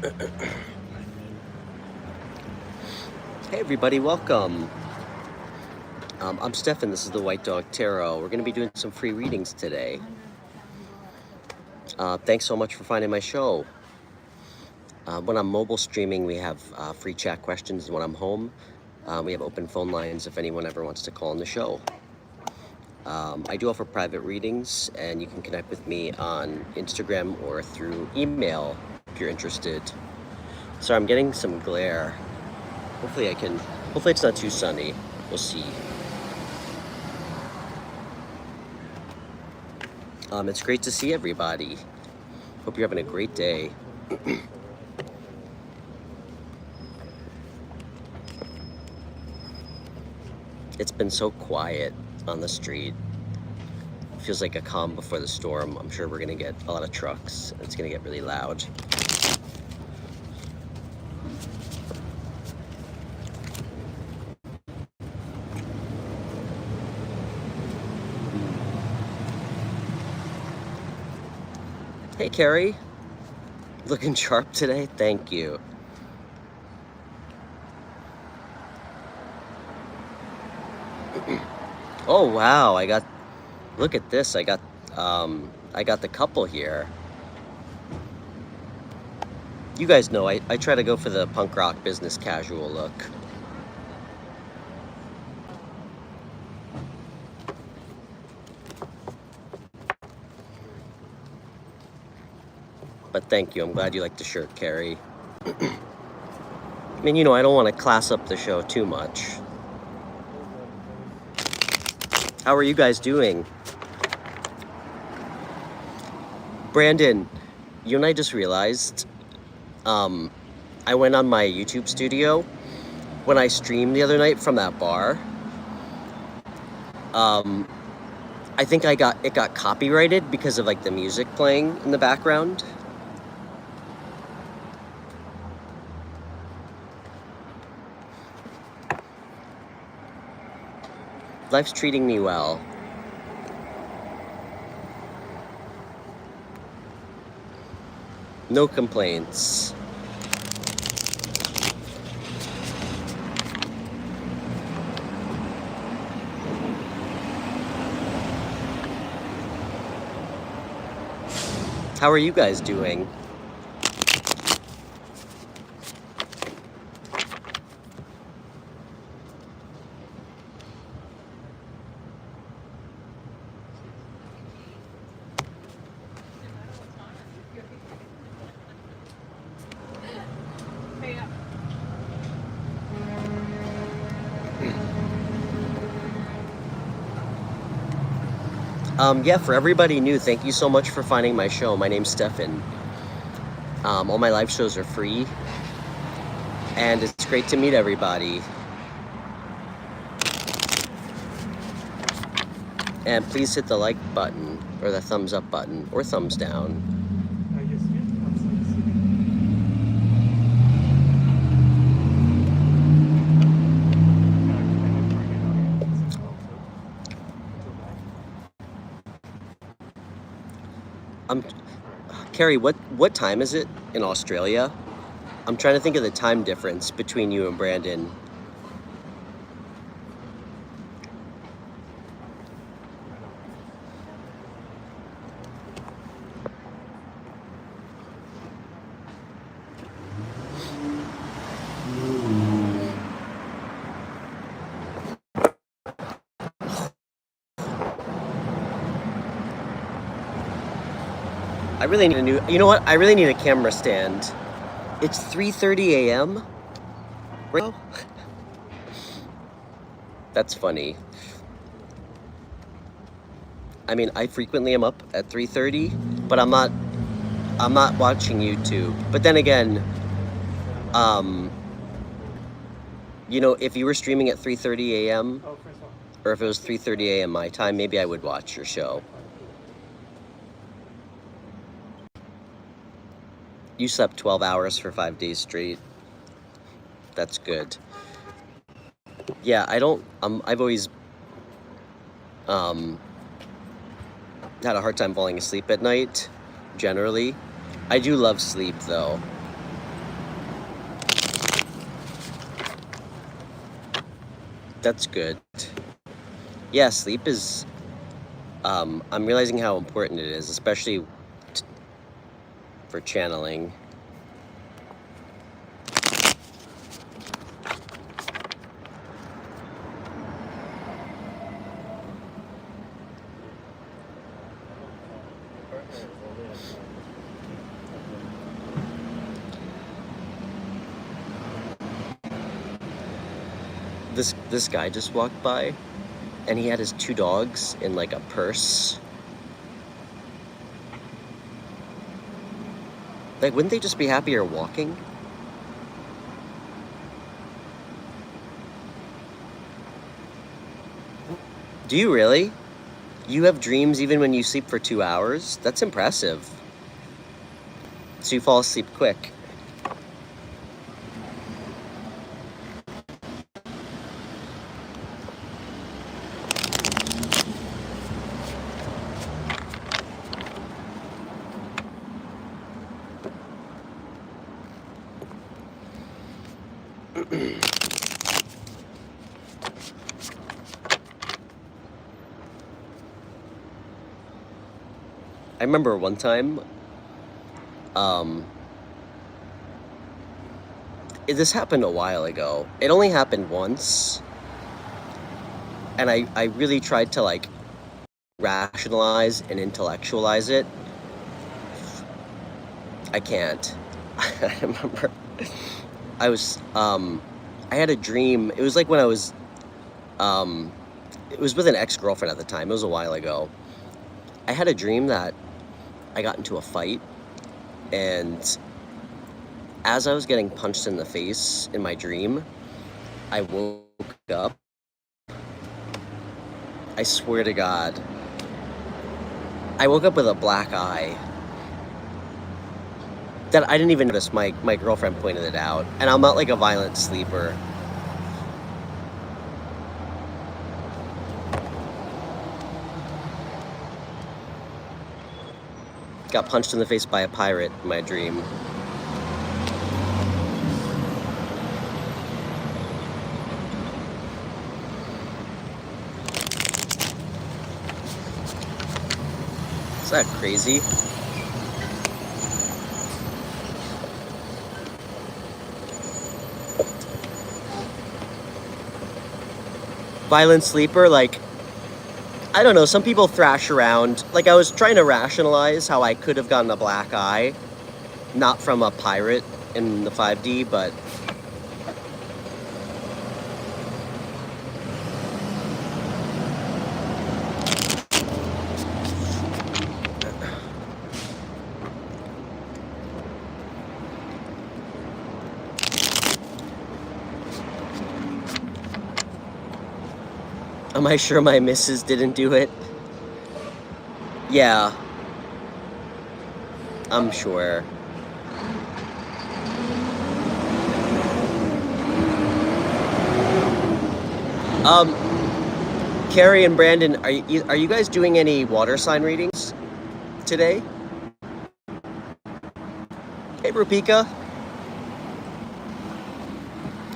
Hey everybody, welcome. I'm Stefan, this is the White Dog Tarot. We're going to be doing some free readings today. Thanks so much for finding my show. When I'm mobile streaming, we have free chat questions. When I'm home, we have open phone lines if anyone ever wants to call on the show. I do offer private readings, and you can connect with me on Instagram or through email if you're interested. Sorry, I'm getting some glare. Hopefully it's not too sunny. We'll see. It's great to see everybody. Hope you're having a great day. It's been so quiet on the street. Feels like a calm before the storm. I'm sure we're gonna get a lot of trucks. It's gonna get really loud. Hey Carrie, looking sharp today? Thank you. Oh wow, look at this. I got the couple here. You guys know I try to go for the punk rock business casual look. But thank you, I'm glad you like the shirt, Carrie. I mean, you know, I don't want to class up the show too much. How are you guys doing? Brandon, you and I just realized, I went on my YouTube studio when I streamed the other night from that bar. I think it got copyrighted because of like the music playing in the background. Life's treating me well. No complaints. How are you guys doing? Yeah, for everybody new, thank you so much for finding my show. My name's Stefan. All my live shows are free, and it's great to meet everybody. And please hit the like button, or the thumbs up button, or thumbs down. Carrie, what time is it in Australia? I'm trying to think of the time difference between you and Brandon. I really need you know what? I really need a camera stand. It's 3:30 a.m. right now. That's funny. I mean, I frequently am up at 3:30, but I'm not watching YouTube. But then again, you know, if you were streaming at 3:30 a.m. or if it was 3:30 a.m. my time, maybe I would watch your show. You slept 12 hours for 5 days straight. That's good. Yeah, I've always had a hard time falling asleep at night, generally. I do love sleep, though. That's good. Yeah, sleep is, I'm realizing how important it is, especially for channeling. This guy just walked by, and he had his 2 dogs in like a purse. Like, wouldn't they just be happier walking? Do you really? You have dreams even when you sleep for 2 hours? That's impressive. So you fall asleep quick. I remember one time, this happened a while ago. It only happened once, and I really tried to like rationalize and intellectualize it. I can't. I remember I was, I had a dream. It was like when I was, it was with an ex-girlfriend at the time. It was a while ago. I had a dream that I got into a fight, and as I was getting punched in the face in my dream, I woke up. I swear to God, I woke up with a black eye that I didn't even notice. My girlfriend pointed it out, and I'm not like a violent sleeper. Got punched in the face by a pirate in my dream. Is that crazy? Violent sleeper, like, I don't know, some people thrash around. Like, I was trying to rationalize how I could have gotten a black eye, not from a pirate in the 5D, but am I sure my missus didn't do it? Yeah. I'm sure. Carrie and Brandon, are you guys doing any water sign readings today? Hey, Rupika.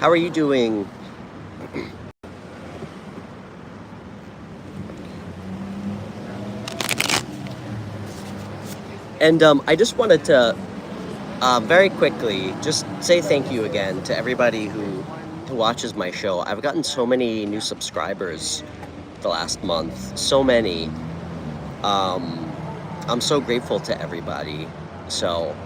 How are you doing? And I just wanted to very quickly just say thank you again to everybody who watches my show. I've gotten so many new subscribers the last month, so many. I'm so grateful to everybody. So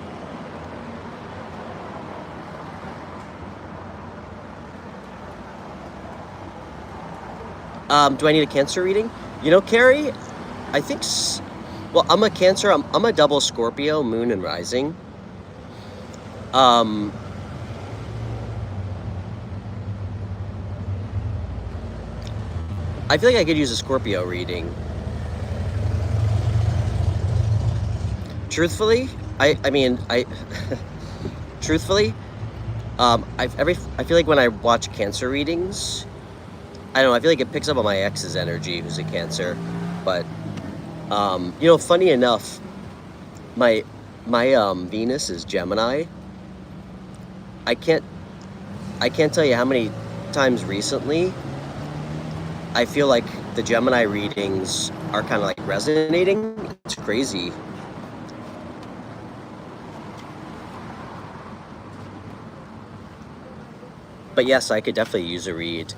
do I need a Cancer reading? You know, Carrie, I think well, I'm a Cancer. I'm a double Scorpio, moon and rising. I feel like I could use a Scorpio reading. Truthfully, I mean, truthfully, I feel like when I watch Cancer readings, I don't know, I feel like it picks up on my ex's energy, who's a Cancer. But, you know, funny enough, my Venus is Gemini. I can't tell you how many times recently I feel like the Gemini readings are kind of like resonating. It's crazy. But yes, I could definitely use a read.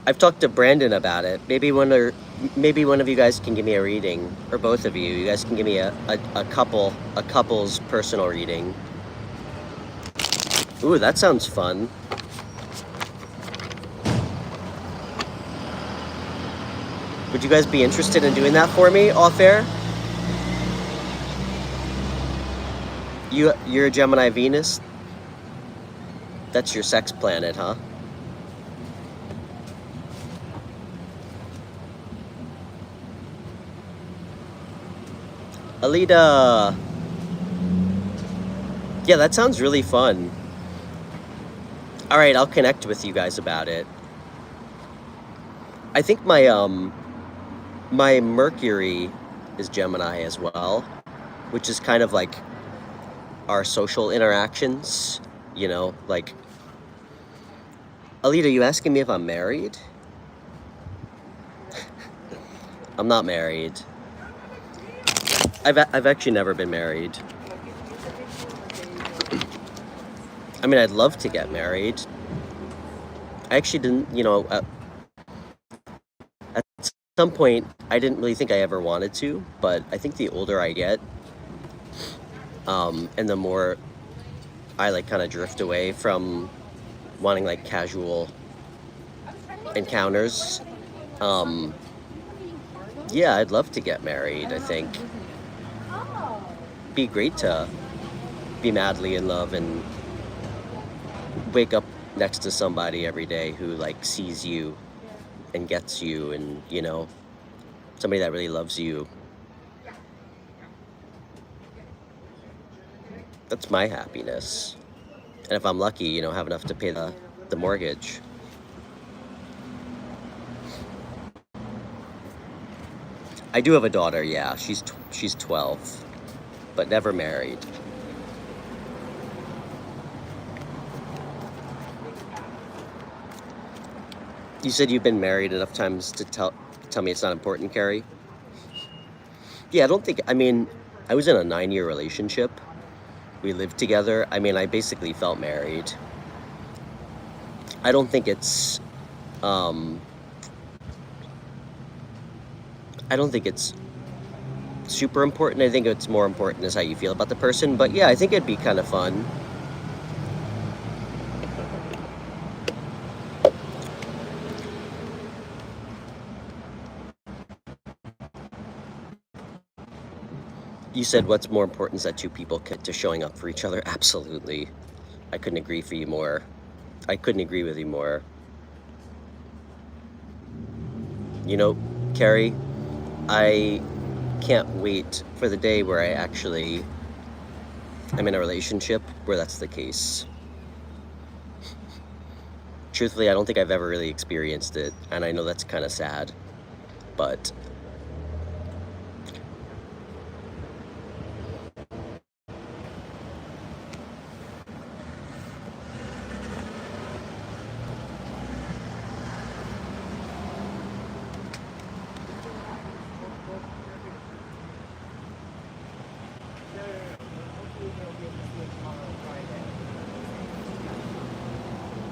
I've talked to Brandon about it. Maybe one of you guys can give me a reading, or both of you. You guys can give me a couple's personal reading. Ooh, that sounds fun. Would you guys be interested in doing that for me off air? You're a Gemini Venus? That's your sex planet, huh? Alita! Yeah, that sounds really fun. Alright, I'll connect with you guys about it. I think my Mercury is Gemini as well, which is kind of like our social interactions, you know, like... Alita, you asking me if I'm married? I'm not married. I've actually never been married. I mean, I'd love to get married. I actually didn't, you know, at some point, I didn't really think I ever wanted to, but I think the older I get, and the more I like kind of drift away from wanting like casual encounters, yeah, I'd love to get married, I think. Be great to be madly in love and wake up next to somebody every day who like sees you and gets you, and you know, somebody that really loves you. That's my happiness. And if I'm lucky, you know, have enough to pay the mortgage. I do have a daughter, yeah. She's 12, but never married. You said you've been married enough times to tell me it's not important, Carrie? Yeah, I don't think, I mean, I was in a 9-year relationship. We lived together. I mean, I basically felt married. I don't think it's, super important. I think it's more important is how you feel about the person. But yeah, I think it'd be kind of fun. You said what's more important is that two people commit to showing up for each other. Absolutely. I couldn't agree with you more. You know, Carrie, I can't wait for the day where I actually am in a relationship where that's the case. Truthfully, I don't think I've ever really experienced it, and I know that's kind of sad, but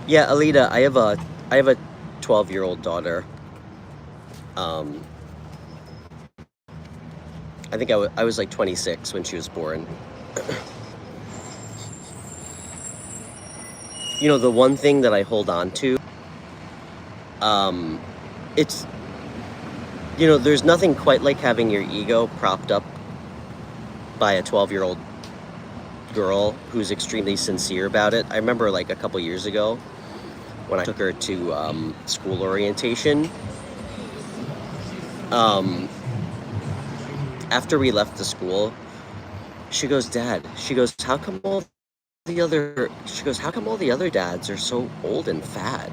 yeah, Alita, I have a 12-year-old daughter. I think I was like 26 when she was born. You know, the one thing that I hold on to, it's, you know, there's nothing quite like having your ego propped up by a 12-year-old girl who's extremely sincere about it. I remember like a couple years ago when I took her to school orientation. After we left the school, she goes, Dad, she goes, how come all the other dads are so old and fat?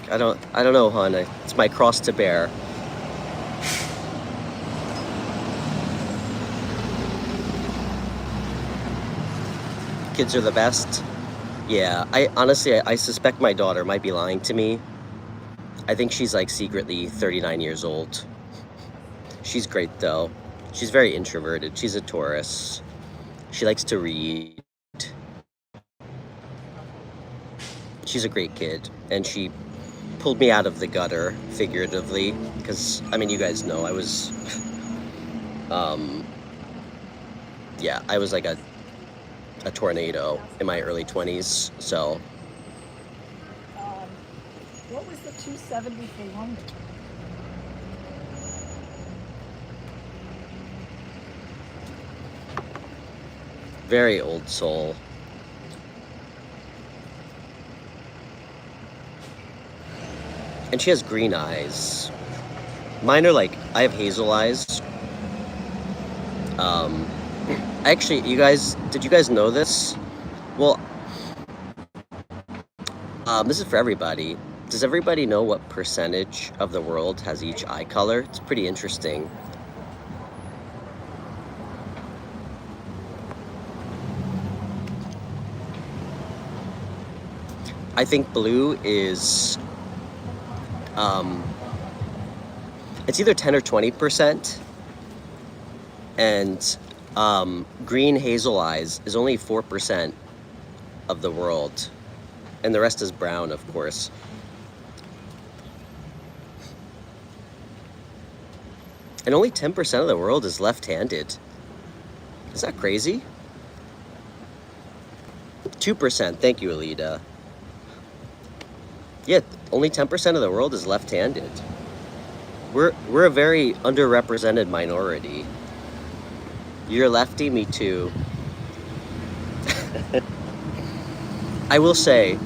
I don't know, hon. It's my cross to bear. Kids are the best. Yeah, I suspect my daughter might be lying to me. I think she's like secretly 39 years old. She's great though. She's very introverted. She's a Taurus. She likes to read. She's a great kid, and she pulled me out of the gutter, figuratively, because, I mean, you guys know, I was, yeah, I was like a tornado in my early 20s, so. What was the 270 for London? Very old soul. And she has green eyes. Mine are like, I have hazel eyes. Actually, did you guys know this? Well, this is for everybody. Does everybody know what percentage of the world has each eye color? It's pretty interesting. I think blue is, it's either 10 or 20%, and green hazel eyes is only 4% of the world, and the rest is brown, of course. And only 10% of the world is left-handed. Is that crazy? 2%, thank you, Alita. Yeah, only 10% of the world is left-handed. We're a very underrepresented minority. You're lefty, me too. I will say,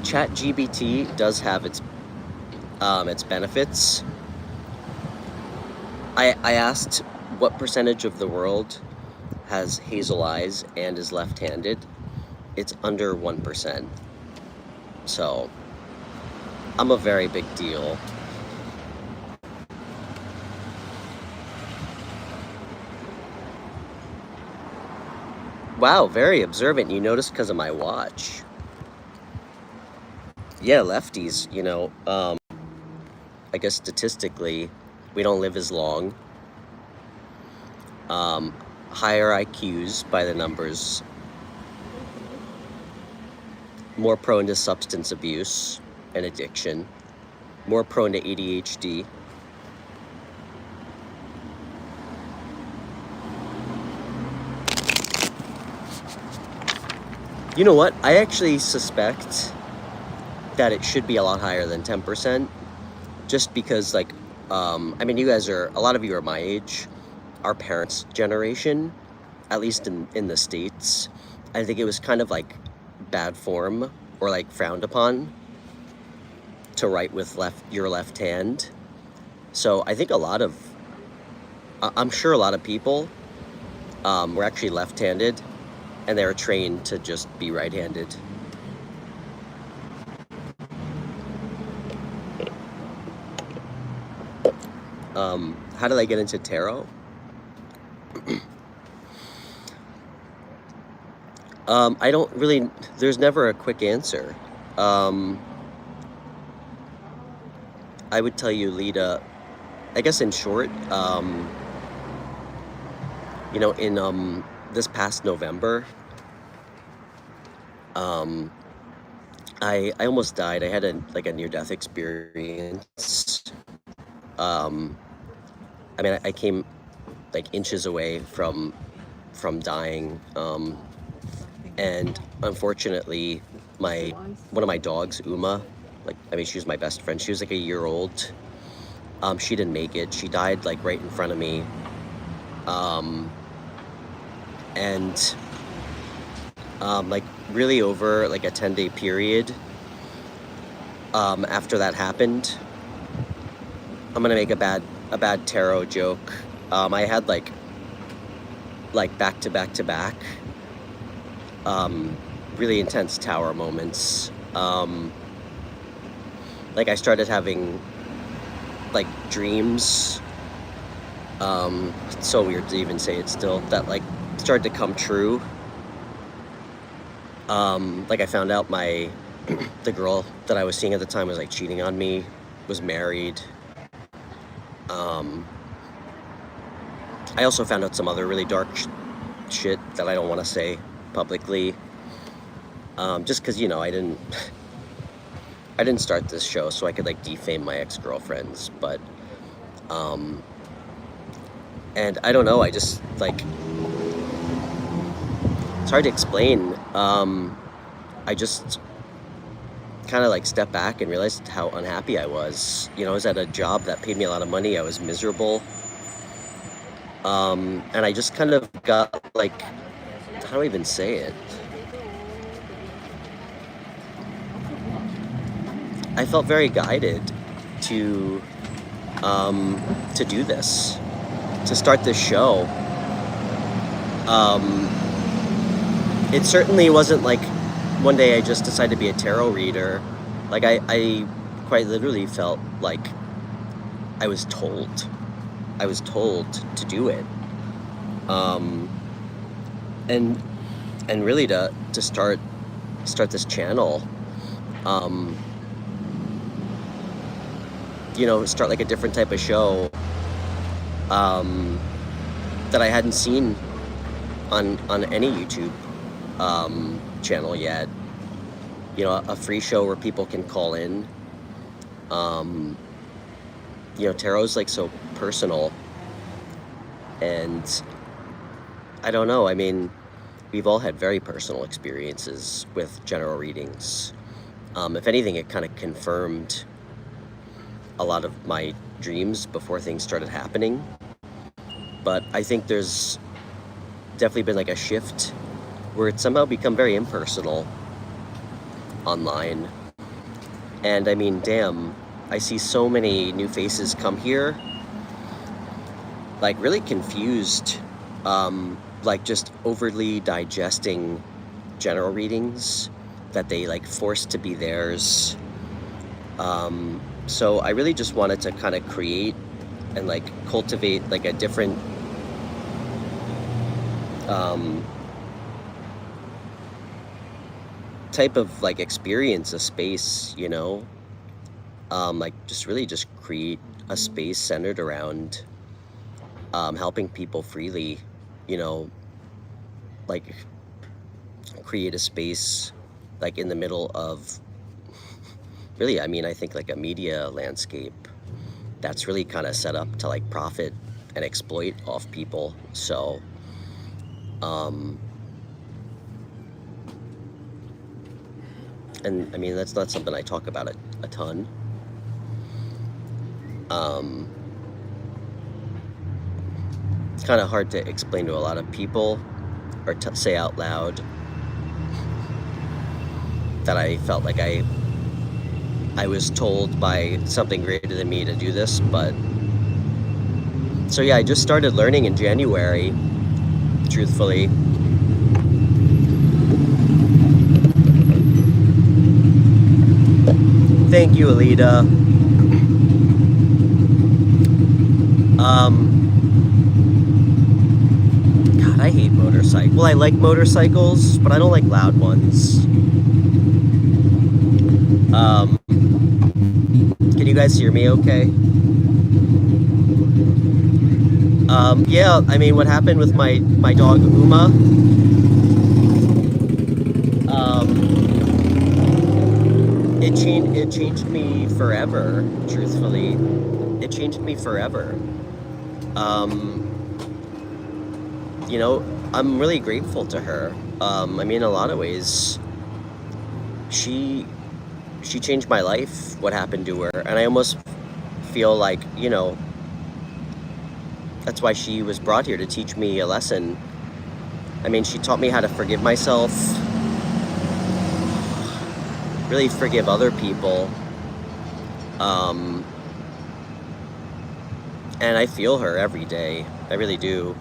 ChatGPT does have its benefits. I asked what percentage of the world has hazel eyes and is left-handed. It's under 1%. So, I'm a very big deal. Wow, very observant. You noticed because of my watch. Yeah, lefties, you know, I guess statistically, we don't live as long. Higher IQs by the numbers. More prone to substance abuse and addiction. More prone to ADHD. You know what? I actually suspect that it should be a lot higher than 10%, just because, like, I mean, a lot of you are my age. Our parents' generation, at least in the States, I think it was kind of like bad form or like frowned upon to write with your left hand. So I think I'm sure a lot of people were actually left-handed, and they were trained to just be right-handed. How did I get into tarot? I don't really, there's never a quick answer. I would tell you, Lita, I guess in short, you know, in this past November, I almost died. I had a near-death experience. I mean, I came like inches away from dying, and unfortunately, one of my dogs, Uma, she was my best friend. She was like a year old. She didn't make it. She died like right in front of me. And like really over like a 10-day period, after that happened, I'm gonna make a bad tarot joke. I had like back to back to back really intense tower moments. Like like I started having like dreams. It's so weird to even say it still, that like started to come true. Like I found out the girl that I was seeing at the time was like cheating on me, was married. I also found out some other really dark shit that I don't want to say publicly. Just because, you know, I didn't start this show so I could like defame my ex-girlfriends, but and I don't know, I just like, it's hard to explain. I just kind of like stepped back and realized how unhappy I was. You know, I was at a job that paid me a lot of money. I was miserable. And I just kind of got like, how do I even say it? I felt very guided to do this, to start this show. It certainly wasn't like one day I just decided to be a tarot reader. Like I quite literally felt like I was told to do it. And really to start this channel, you know, start like a different type of show that I hadn't seen on any YouTube channel yet. You know, a free show where people can call in. You know, tarot's like so personal, and I don't know, I mean, we've all had very personal experiences with general readings. If anything, it kind of confirmed a lot of my dreams before things started happening. But I think there's definitely been like a shift where it's somehow become very impersonal online. And I mean, damn, I see so many new faces come here, like really confused, like just overly digesting general readings that they like forced to be theirs. So I really just wanted to kind of create and like cultivate like a different type of like experience, a space, you know, like just really just create a space centered around helping people freely, you know, like create a space like in the middle of really, I mean, I think like a media landscape that's really kind of set up to like profit and exploit off people. So and I mean, that's not something I talk about a ton. It's kind of hard to explain to a lot of people or say out loud that I felt like I was told by something greater than me to do this. But so yeah, I just started learning in January, truthfully. Thank you, Alita. God, I hate motorcycles. Well, I like motorcycles, but I don't like loud ones. Can you guys hear me okay? Yeah, I mean, what happened with my dog, Uma, it changed me forever, truthfully. It changed me forever. You know, I'm really grateful to her. I mean, in a lot of ways, she changed my life, what happened to her. And I almost feel like, you know, that's why she was brought here, to teach me a lesson. I mean, she taught me how to forgive myself, really forgive other people. And I feel her every day. I really do.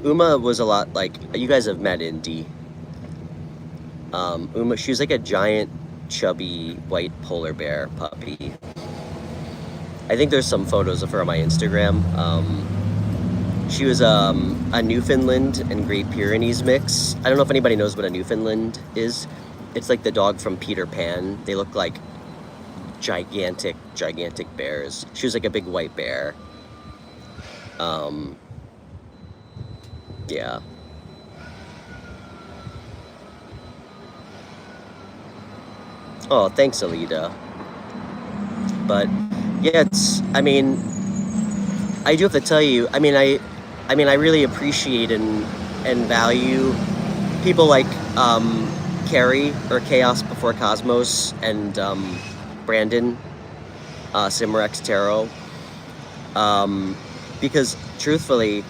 Uma was a lot like, you guys have met Indy, Uma, she was like a giant, chubby, white polar bear puppy. I think there's some photos of her on my Instagram. She was a Newfoundland and Great Pyrenees mix. I don't know if anybody knows what a Newfoundland is. It's like the dog from Peter Pan. They look like gigantic, gigantic bears. She was like a big white bear. Yeah. Oh, thanks, Alita. But yeah, I mean, I do have to tell you, I mean, I really appreciate and value people like Carrie or Chaos Before Cosmos and Brandon, Simrex Tarot, because truthfully,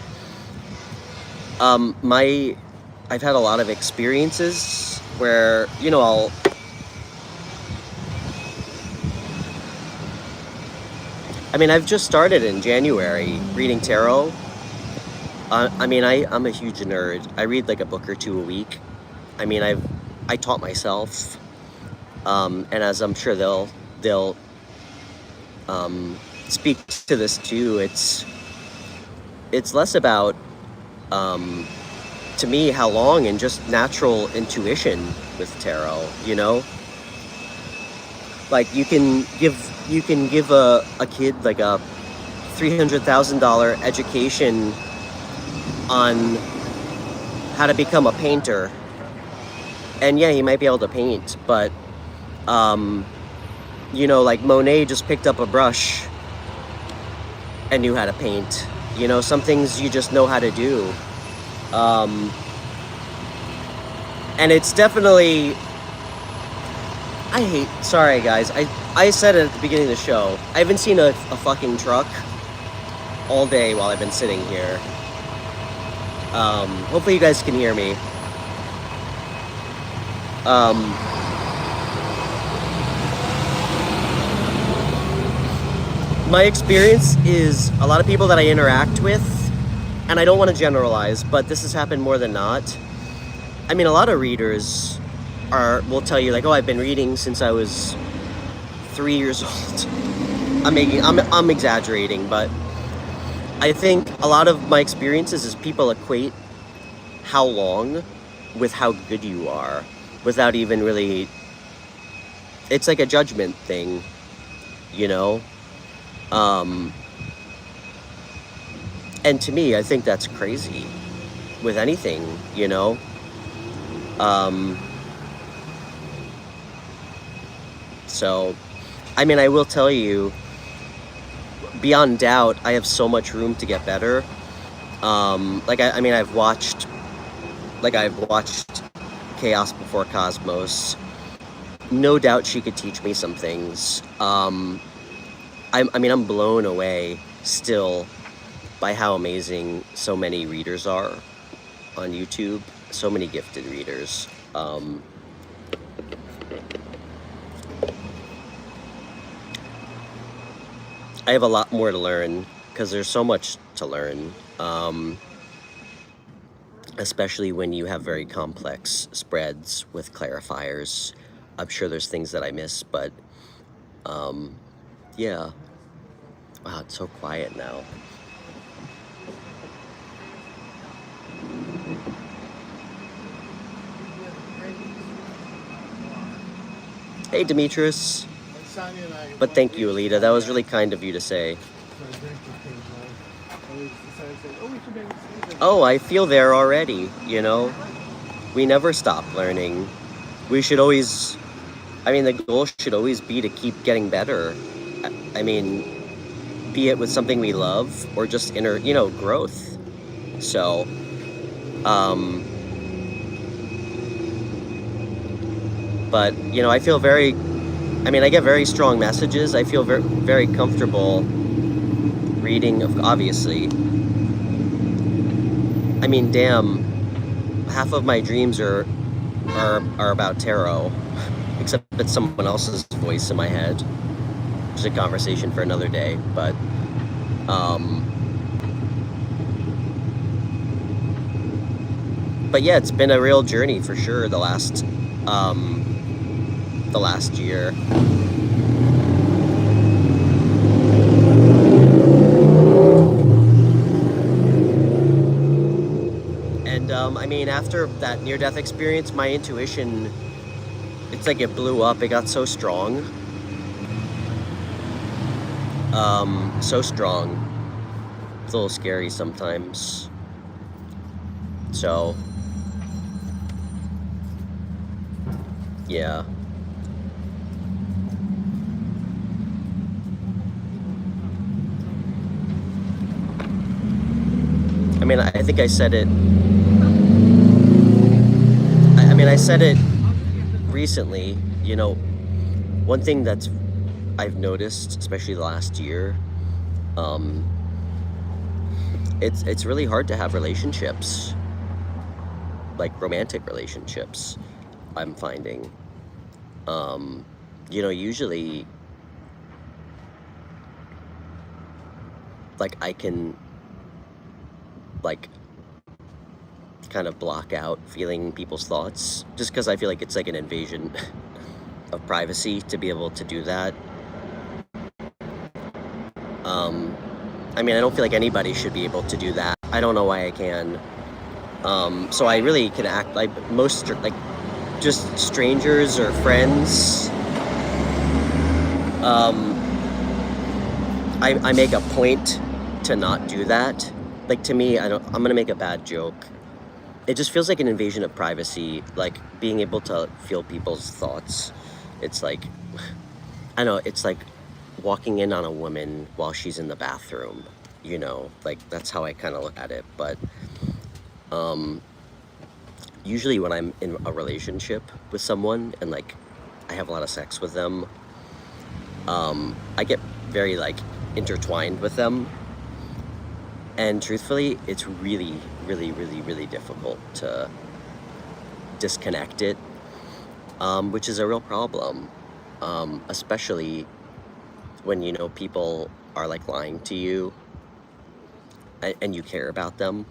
I've had a lot of experiences where, you know, I've just started in January reading tarot. I'm a huge nerd. I read like a book or two a week. I taught myself, and as I'm sure they'll speak to this too. It's less about, to me, how long and just natural intuition with tarot. You know, like you can give a kid like a $300,000 education on how to become a painter, and yeah, he might be able to paint, but you know, like Monet just picked up a brush and knew how to paint. You know, some things you just know how to do, and it's definitely, sorry guys, I said it at the beginning of the show, I haven't seen a fucking truck all day while I've been sitting here. Hopefully you guys can hear me. My experience is a lot of people that I interact with, and I don't want to generalize, but this has happened more than not. I mean, a lot of readers will tell you like, oh, I've been reading since I was 3 years old. I'm exaggerating, but I think a lot of my experiences is people equate how long with how good you are without even really, it's like a judgment thing, you know? And to me, I think that's crazy with anything, you know? So, I mean, I will tell you, beyond doubt, I have so much room to get better. I've watched Chaos Before Cosmos. No doubt she could teach me some things. I'm blown away still by how amazing so many readers are on YouTube. So many gifted readers. I have a lot more to learn because there's so much to learn, especially when you have very complex spreads with clarifiers. I'm sure there's things that I miss, but yeah. Wow, it's so quiet now. Hey, Demetrius. But thank you, Alita. That was really kind of you to say. Oh, I feel there already, you know? We never stop learning. We should always, the goal should always be to keep getting better. Be it with something we love or just inner, growth. So, but, I feel very, I get very strong messages. I feel very, very comfortable reading, obviously. Damn, half of my dreams are about tarot, except it's someone else's voice in my head. It's a conversation for another day, but yeah, it's been a real journey for sure the last the last year. And I mean, after that near-death experience, my intuition, it's like it blew up. It got so strong. So strong. It's a little scary sometimes. So, yeah. I mean, I think I said it. I mean, I said it recently. You know, one thing that's I've noticed, especially the last year, it's really hard to have relationships, like romantic relationships. I'm finding, you know, usually, like I can, like, kind of block out feeling people's thoughts, just because I feel like it's like an invasion of privacy to be able to do that. I mean, I don't feel like anybody should be able to do that. I don't know why I can. So I really can act like most, like, just strangers or friends. I make a point to not do that. Like, to me, I'm gonna make a bad joke. It just feels like an invasion of privacy, like being able to feel people's thoughts. It's like, I don't know, it's like walking in on a woman while she's in the bathroom, you know, like that's how I kind of look at it. But usually when I'm in a relationship with someone and like I have a lot of sex with them, I get very like intertwined with them, and truthfully it's really difficult to disconnect it, which is a real problem, especially when, you know, people are like lying to you and you care about them.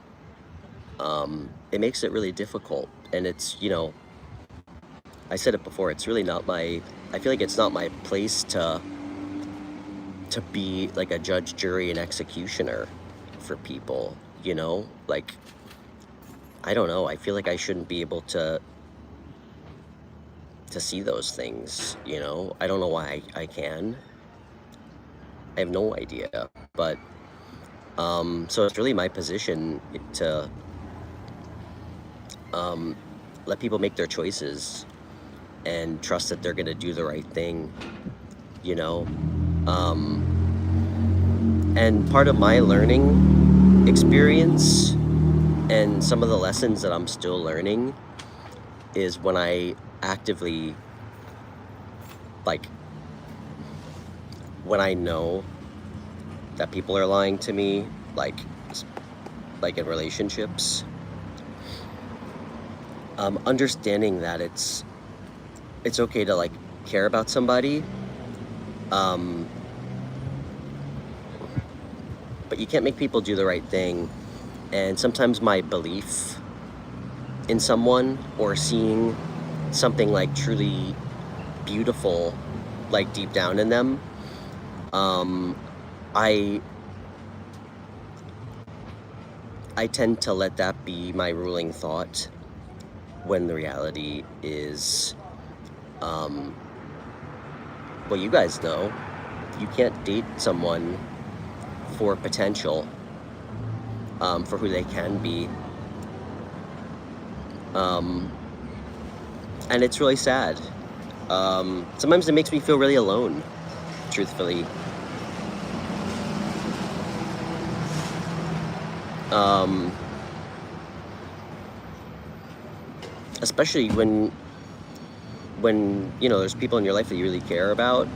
It makes it really difficult. And it's, you know, I said it before, it's really not I feel like it's not my place to be like a judge, jury, and executioner for people, you know? Like, I don't know, I feel like I shouldn't be able to see those things, you know? I don't know why I can. I have no idea. But so it's really my position to let people make their choices and trust that they're gonna do the right thing, you know? And part of my learning experience and some of the lessons that I'm still learning is when I actively, like, when I know that people are lying to me, like in relationships, understanding that it's okay to like care about somebody, but you can't make people do the right thing. And sometimes my belief in someone or seeing something like truly beautiful, like deep down in them, I tend to let that be my ruling thought, when the reality is, well, you guys know, you can't date someone for potential, for who they can be. And it's really sad. Sometimes it makes me feel really alone, truthfully. Especially when you know there's people in your life that you really care about,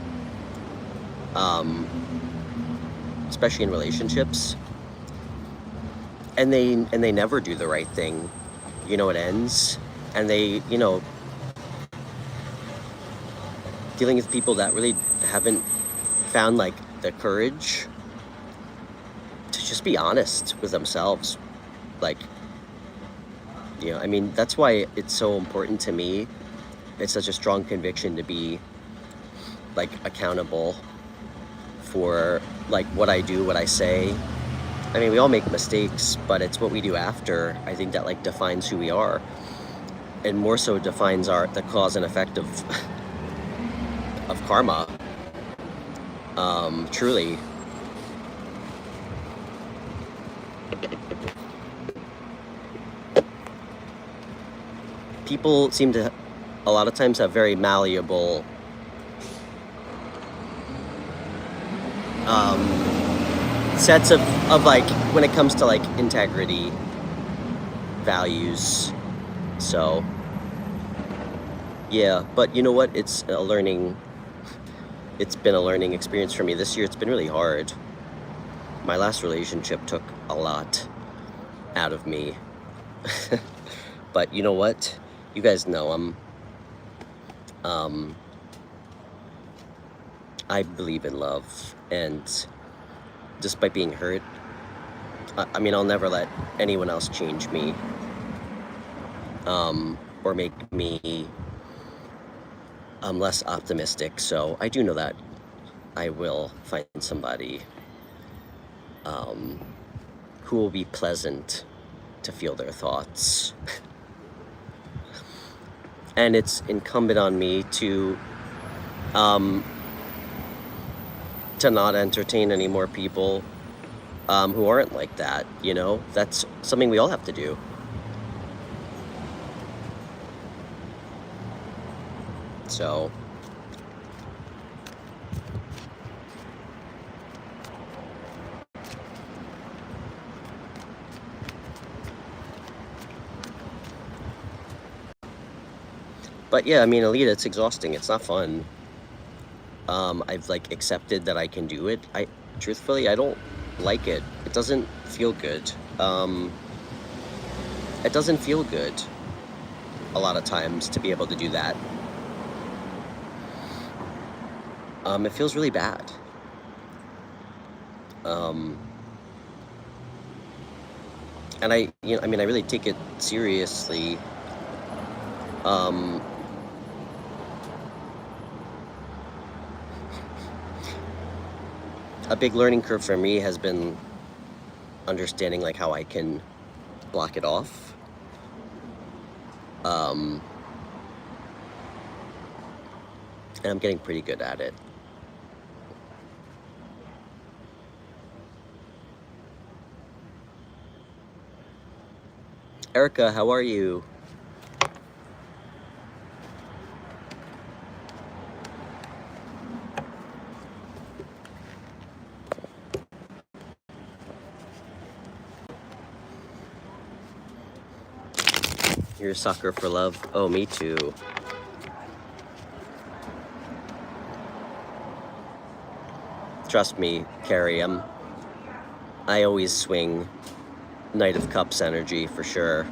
especially in relationships, and they never do the right thing. You know, it ends, and they, you know, dealing with people that really haven't found like the courage to just be honest with themselves. Like, you know, I mean, that's why it's so important to me it's such a strong conviction to be like accountable for like what I do, what I say. I mean, we all make mistakes, but it's what we do after, I think, that like defines who we are, and more so defines the cause and effect of karma. Truly. People seem to a lot of times have very malleable sets of like, when it comes to like integrity, values. So yeah, but you know what, it's been a learning experience for me this year. It's been really hard. My last relationship took a lot out of me. But you know what, you guys know I believe in love, and despite being hurt, I mean, I'll never let anyone else change me, or make me less optimistic. So I do know that I will find somebody who will be pleasant to feel their thoughts. And it's incumbent on me to not entertain any more people who aren't like that, you know? That's something we all have to do. So but yeah, I mean, Alita, it's exhausting. It's not fun. I've like accepted that I can do it. Truthfully, I don't like it. It doesn't feel good. It doesn't feel good a lot of times to be able to do that. It feels really bad. And I really take it seriously. A big learning curve for me has been understanding like how I can block it off. And I'm getting pretty good at it. Erica, how are you? You're a sucker for love? Oh, me too. Trust me, Carrie, I always swing Knight of Cups energy for sure.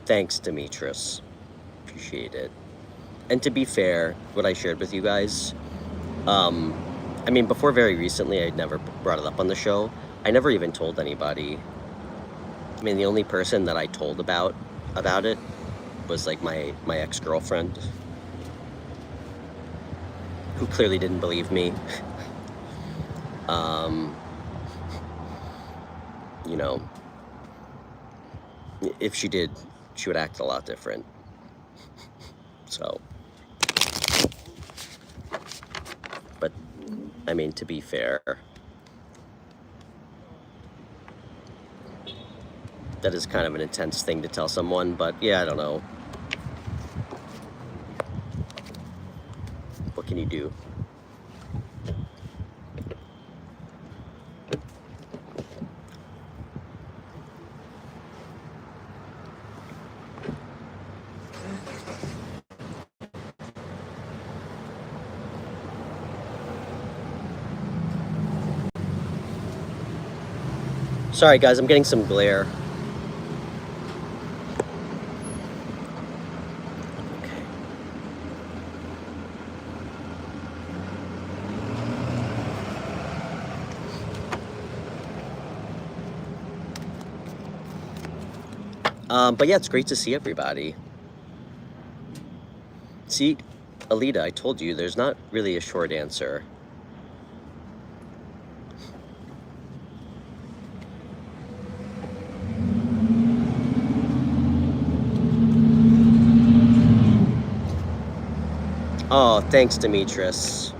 Thanks, Demetrius. Appreciate it. And to be fair, what I shared with you guys, I mean, before very recently, I'd never brought it up on the show. I never even told anybody. I mean, the only person that I told about it was like my ex-girlfriend, who clearly didn't believe me. You know, if she did, she would act a lot different. So, but I mean, to be fair, that is kind of an intense thing to tell someone, but yeah, I don't know. What can you do? Sorry guys, I'm getting some glare. But yeah, it's great to see everybody. See, Alita, I told you, there's not really a short answer. Oh, thanks, Demetrius.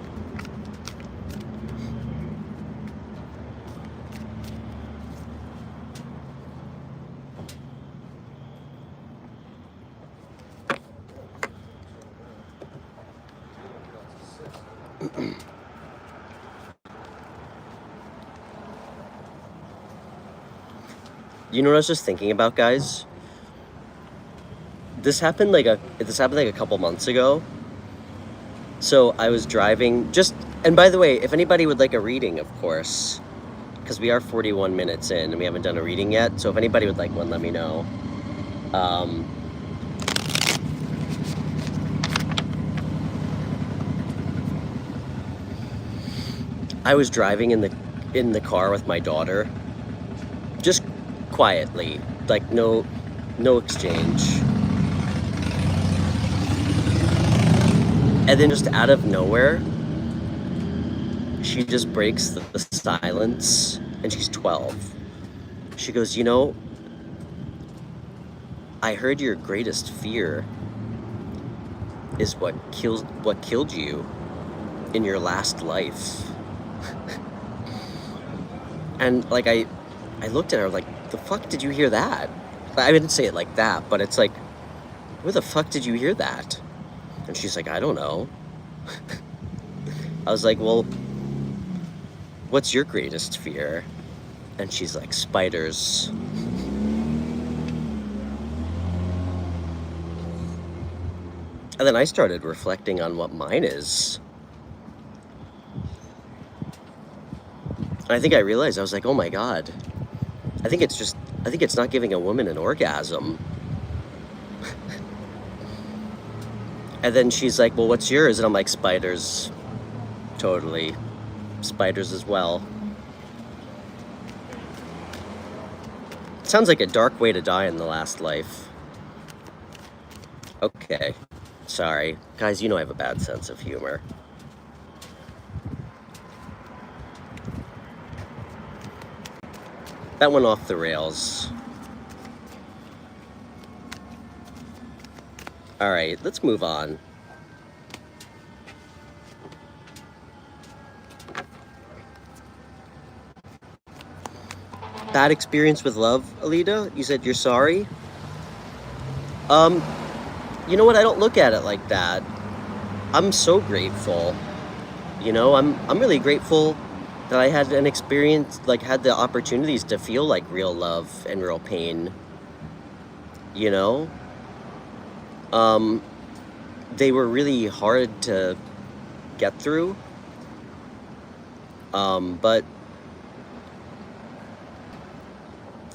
You know what I was just thinking about, guys? This happened like a couple months ago. So I was driving and by the way, if anybody would like a reading, of course, because we are 41 minutes in and we haven't done a reading yet. So if anybody would like one, let me know. I was driving in the car with my daughter, just quietly, like no exchange. And then just out of nowhere, she just breaks the silence, and she's 12. She goes, you know, I heard your greatest fear is what killed you in your last life. And like I looked at her like, the fuck did you hear that? I didn't say it like that, but it's like, where the fuck did you hear that? And she's like, I don't know. I was like, well, what's your greatest fear? And she's like, spiders. And then I started reflecting on what mine is. And I think I realized, I was like, oh my God. I think it's not giving a woman an orgasm. And then she's like, well, what's yours? And I'm like, spiders. Totally. Spiders as well. Sounds like a dark way to die in the last life. Okay. Sorry. Guys, you know I have a bad sense of humor. That went off the rails. All right, let's move on. Bad experience with love, Alita? You said you're sorry? You know what? I don't look at it like that. I'm so grateful. You know, I'm really grateful that I had an experience, like had the opportunities to feel like real love and real pain. You know? They were really hard to get through. But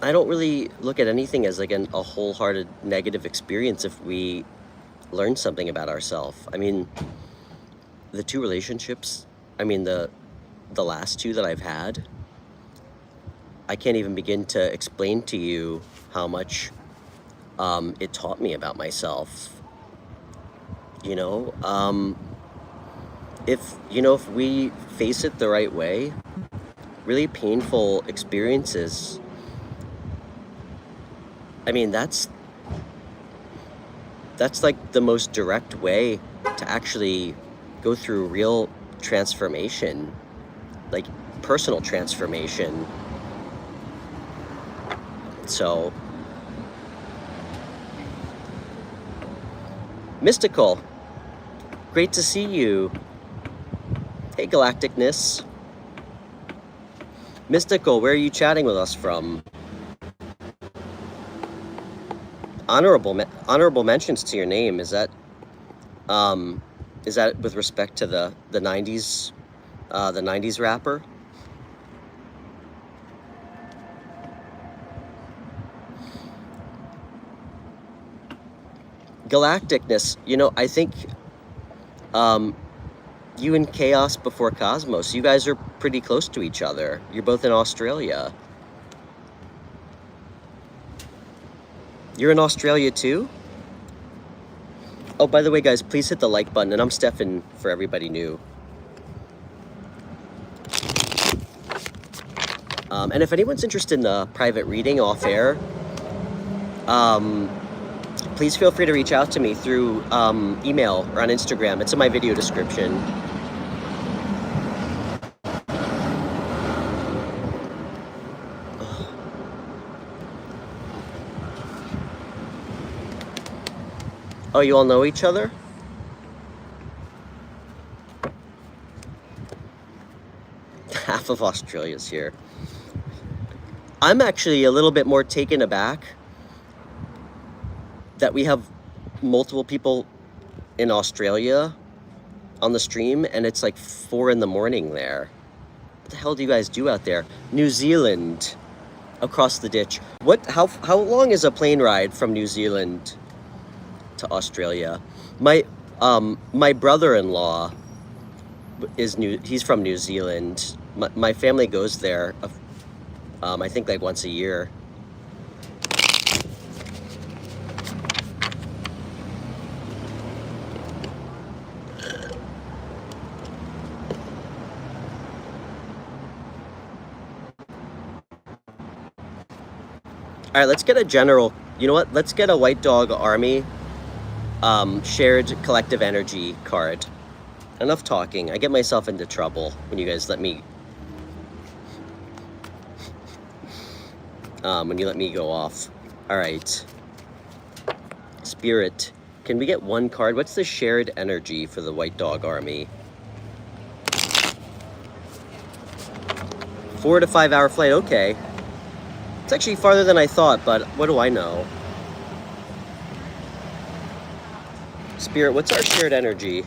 I don't really look at anything as like a wholehearted negative experience if we learn something about ourselves. I mean, the two relationships, I mean, the last two that I've had, I can't even begin to explain to you how much it taught me about myself. You know, if we face it the right way, really painful experiences, I mean, that's like the most direct way to actually go through real transformation, like personal transformation. So, Mystical, great to see you. Hey, Galacticness. Mystical, where are you chatting with us from? Honorable mentions to your name. Is that with respect to the 90s rapper? Galacticness, you know, I think you and Chaos before Cosmos, you guys are pretty close to each other. You're both in Australia. You're in Australia too? Oh, by the way, guys, please hit the like button. And I'm Stefan for everybody new. And if anyone's interested in a private reading off air, please feel free to reach out to me through email or on Instagram. It's in my video description. Oh, you all know each other? Half of Australia's here. I'm actually a little bit more taken aback that we have multiple people in Australia on the stream, and it's like 4 in the morning there. What the hell do you guys do out there? New Zealand, across the ditch. How long is a plane ride from New Zealand to Australia? My brother-in-law he's from New Zealand. My family goes there, I think like once a year. All right, let's get a general, you know what? Let's get a White Dog Army shared collective energy card. Enough talking. I get myself into trouble when you guys let me go off. All right. Spirit, can we get one card? What's the shared energy for the White Dog Army? 4 to 5 hour flight. Okay. It's actually farther than I thought, but what do I know? Spirit, what's our shared energy?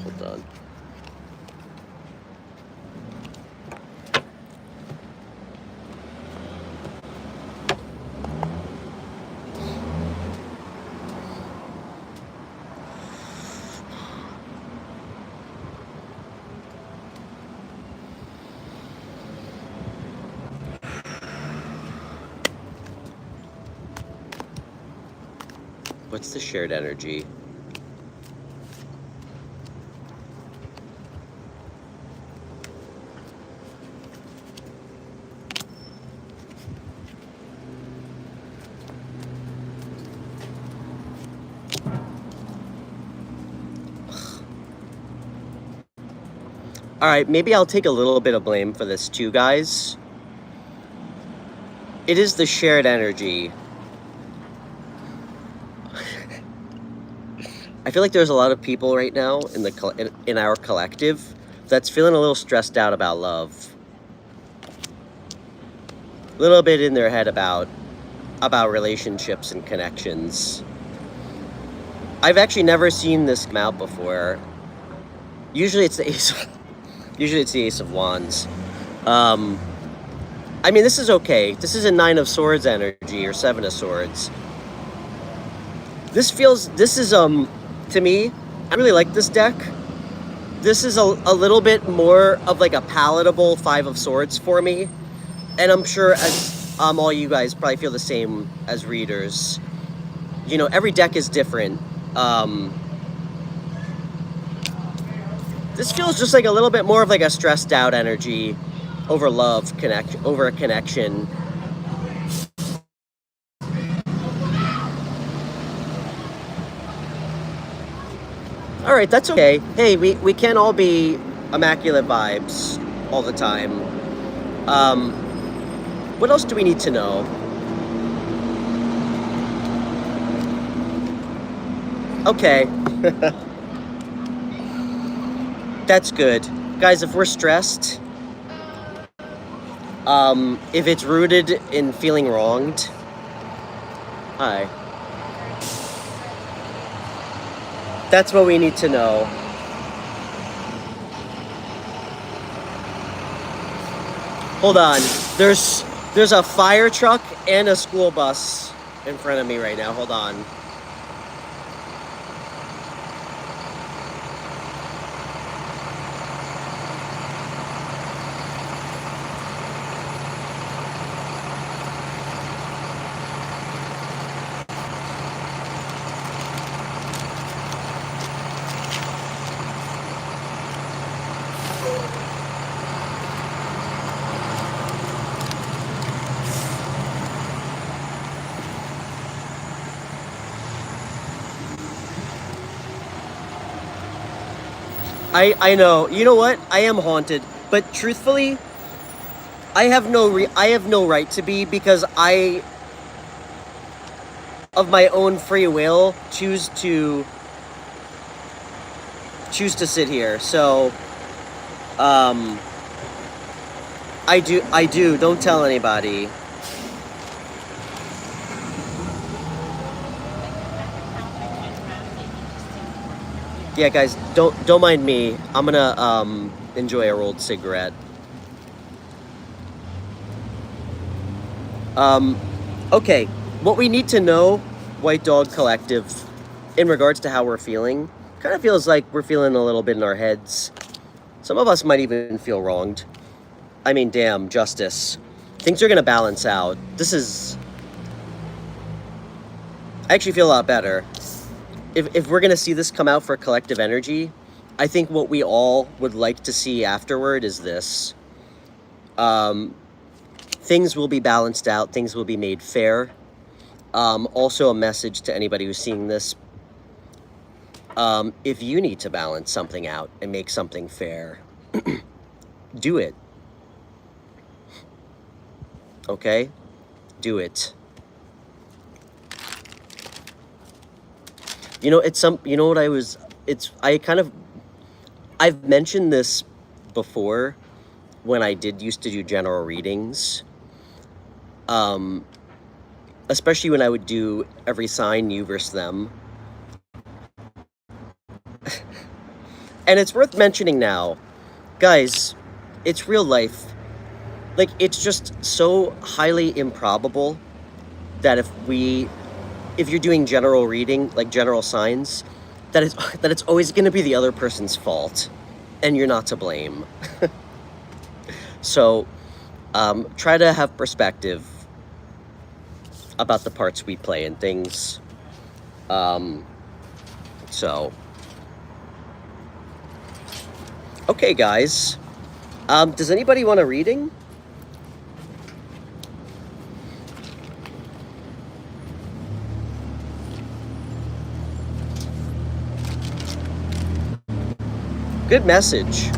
Hold on. What's the shared energy? All right, maybe I'll take a little bit of blame for this too, guys. It is the shared energy. I feel like there's a lot of people right now in our collective that's feeling a little stressed out about love. A little bit in their head about relationships and connections. I've actually never seen this come out before. Usually it's the Ace of Wands. I mean, this is okay. This is a 9 of Swords energy or 7 of Swords. This is to me, I really like this deck. This is a little bit more of like a palatable 5 of Swords for me. And I'm sure as all you guys probably feel the same as readers. You know, every deck is different. This feels just like a little bit more of like a stressed out energy over love, over a connection. All right, that's okay. Hey, we can't all be immaculate vibes all the time. What else do we need to know? Okay. That's good. Guys, if we're stressed, if it's rooted in feeling wronged, hi. That's what we need to know. Hold on. There's a fire truck and a school bus in front of me right now. Hold on. I know. You know what? I am haunted, but truthfully, I have no right to be, because I, of my own free will, choose to sit here. So I do. Don't tell anybody. Yeah, guys, don't mind me. I'm gonna enjoy a rolled cigarette. Okay, what we need to know, White Dog Collective, in regards to how we're feeling, kind of feels like we're feeling a little bit in our heads. Some of us might even feel wronged. I mean, damn, justice. Things are gonna balance out. I actually feel a lot better. If we're gonna see this come out for collective energy, I think what we all would like to see afterward is this. Things will be balanced out. Things will be made fair. Also a message to anybody who's seeing this. If you need to balance something out and make something fair, do it. Okay? Do it. You know, I've mentioned this before when I used to do general readings. Especially when I would do every sign, you versus them. And it's worth mentioning now. Guys, it's real life. Like, it's just so highly improbable that if you're doing general reading, like general signs, that it's always going to be the other person's fault, and you're not to blame. So, try to have perspective about the parts we play in things. Okay, guys. Does anybody want a reading? Good message.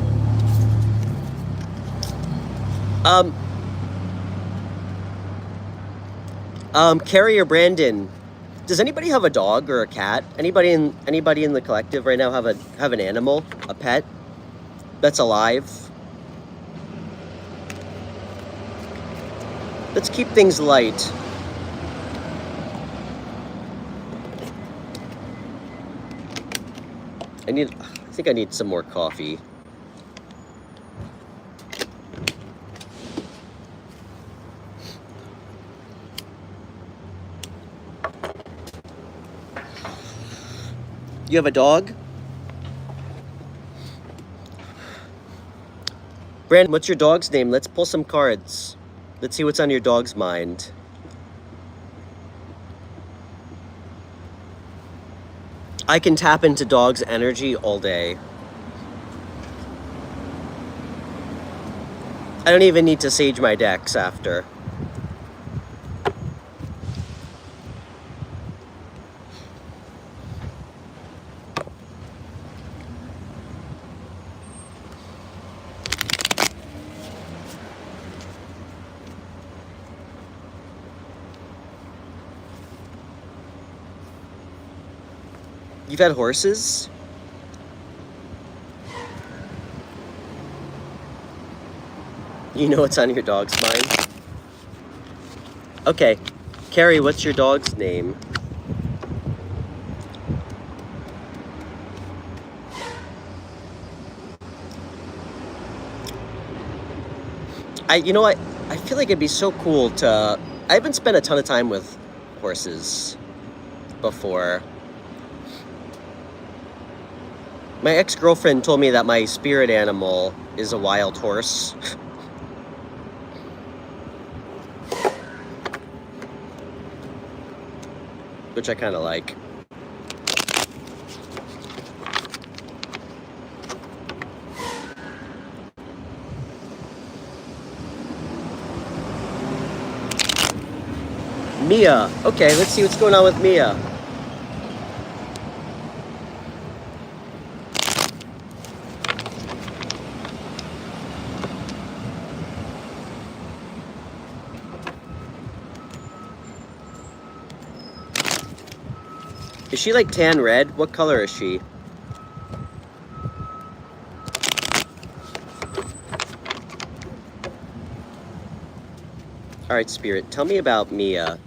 Carrie or Brandon, does anybody have a dog or a cat? Anybody in the collective right now have an animal, a pet that's alive? Let's keep things light. I think I need some more coffee. You have a dog? Brandon, what's your dog's name? Let's pull some cards. Let's see what's on your dog's mind. I can tap into dogs' energy all day. I don't even need to sage my decks after. You've had horses? You know what's on your dog's mind? Okay. Carrie, what's your dog's name? You know what? I feel like it'd be so cool to. I haven't spent a ton of time with horses before. My ex-girlfriend told me that my spirit animal is a wild horse. Which I kind of like. Mia. Okay, let's see what's going on with Mia. Is she like tan red? What color is she? All right, Spirit, tell me about Mia.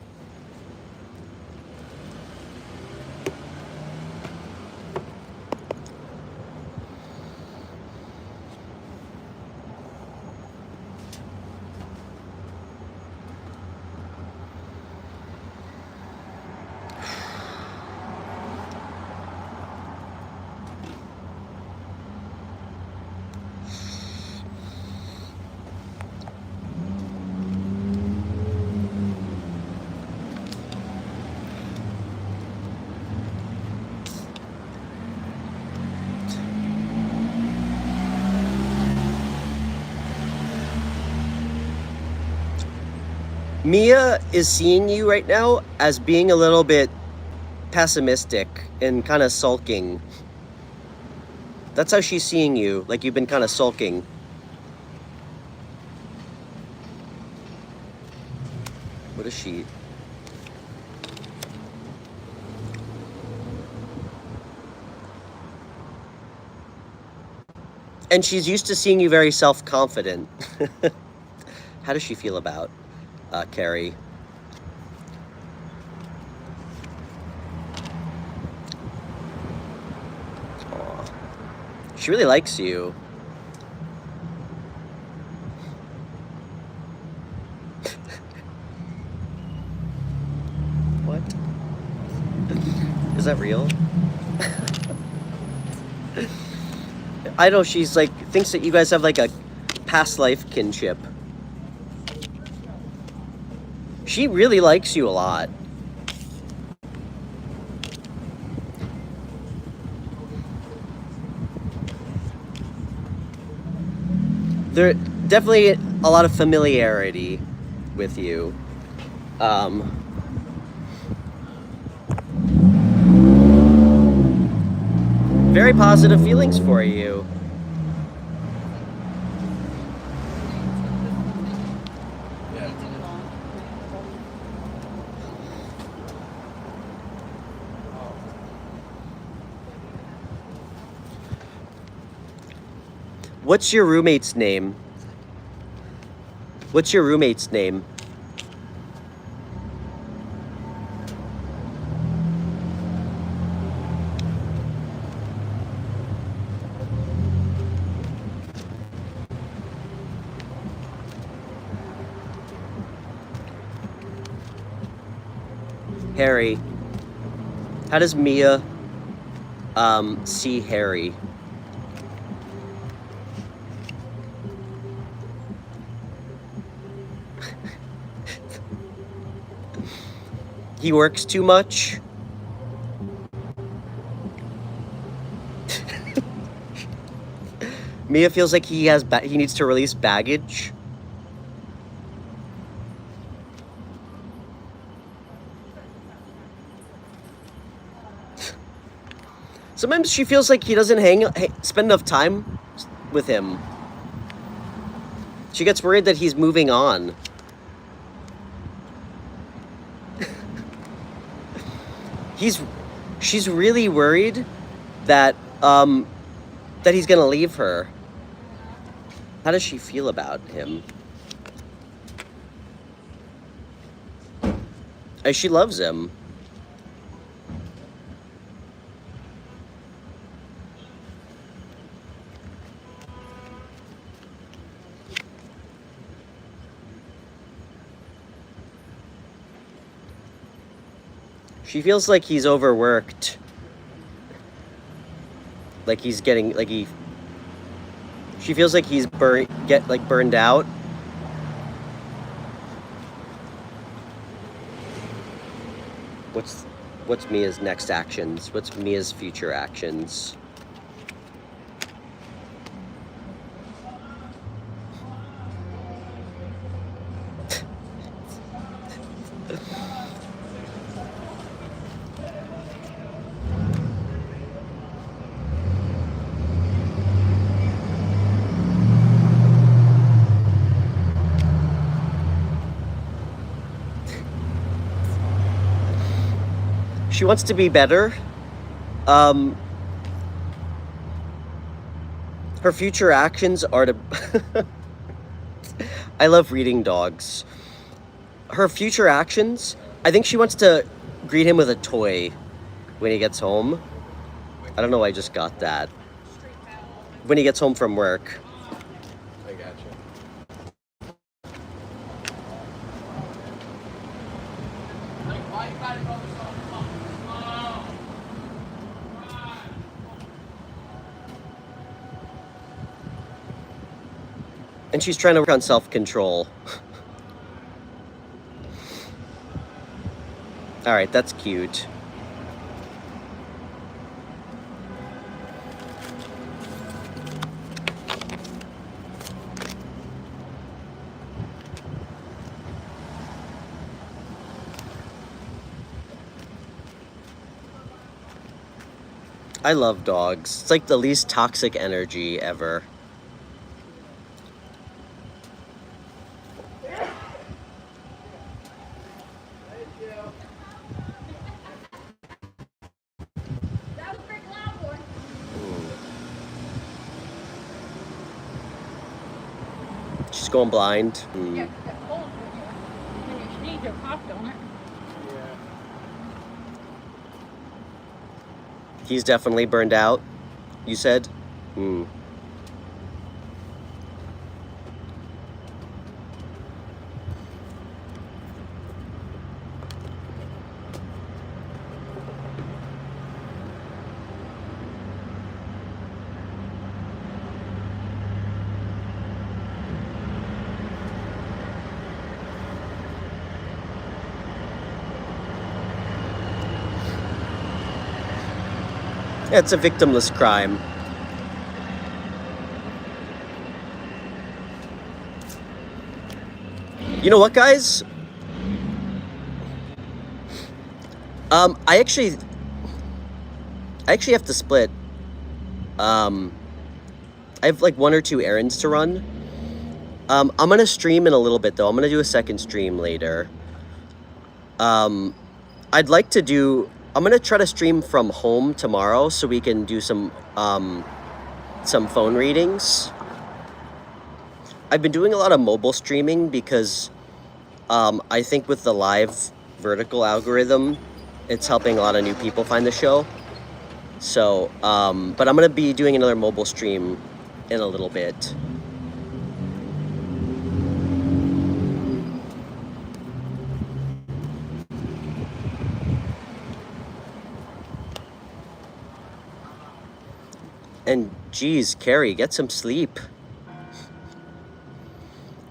Mia is seeing you right now as being a little bit pessimistic and kind of sulking. That's how she's seeing you, like you've been kind of sulking. What is she? And she's used to seeing you very self-confident. How does she feel about Carrie? Aw. She really likes you. What? Is that real? I know, she's like, thinks that you guys have like a past life kinship. She really likes you a lot. There definitely a lot of familiarity with you. Very positive feelings for you. What's your roommate's name? What's your roommate's name? Harry. How does Mia see Harry? He works too much. Mia feels like he needs to release baggage. Sometimes she feels like he doesn't spend enough time with him. She gets worried that he's moving on. She's really worried that that he's gonna leave her. How does she feel about him? She loves him. She feels like he's overworked. Like he's getting, like she feels like he's burned out. What's Mia's next actions? What's Mia's future actions? She wants to be better. Her future actions are to... I love reading dogs. Her future actions, I think she wants to greet him with a toy when he gets home. I don't know why I just got that. When he gets home from work. I got you. And she's trying to work on self-control. All right, that's cute. I love dogs. It's like the least toxic energy ever. She's going blind. Yeah, that cold when you sneeze, you cough, don't it? Yeah. He's definitely burned out, you said? Yeah, it's a victimless crime. You know what, guys? I actually have to split. I have like 1 or 2 errands to run. I'm gonna stream in a little bit though. I'm gonna do a second stream later. I'd like to do... I'm gonna try to stream from home tomorrow so we can do some phone readings. I've been doing a lot of mobile streaming because I think with the live vertical algorithm, it's helping a lot of new people find the show. So, but I'm gonna be doing another mobile stream in a little bit. And geez, Carrie, get some sleep.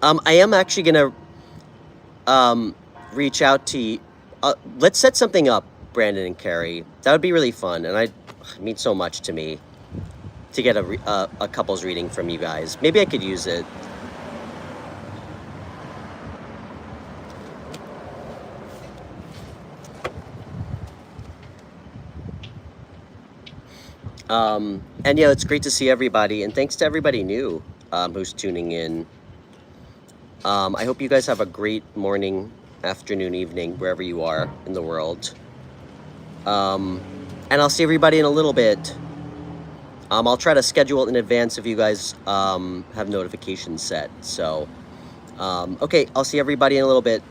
I am actually gonna reach out to you. Let's set something up, Brandon and Carrie. That would be really fun, and it means so much to me to get a couples reading from you guys. Maybe I could use it. And yeah, it's great to see everybody, and thanks to everybody new who's tuning in. I hope you guys have a great morning, afternoon, evening, wherever you are in the world. And I'll see everybody in a little bit. I'll try to schedule it in advance if you guys have notifications set. So, okay, I'll see everybody in a little bit.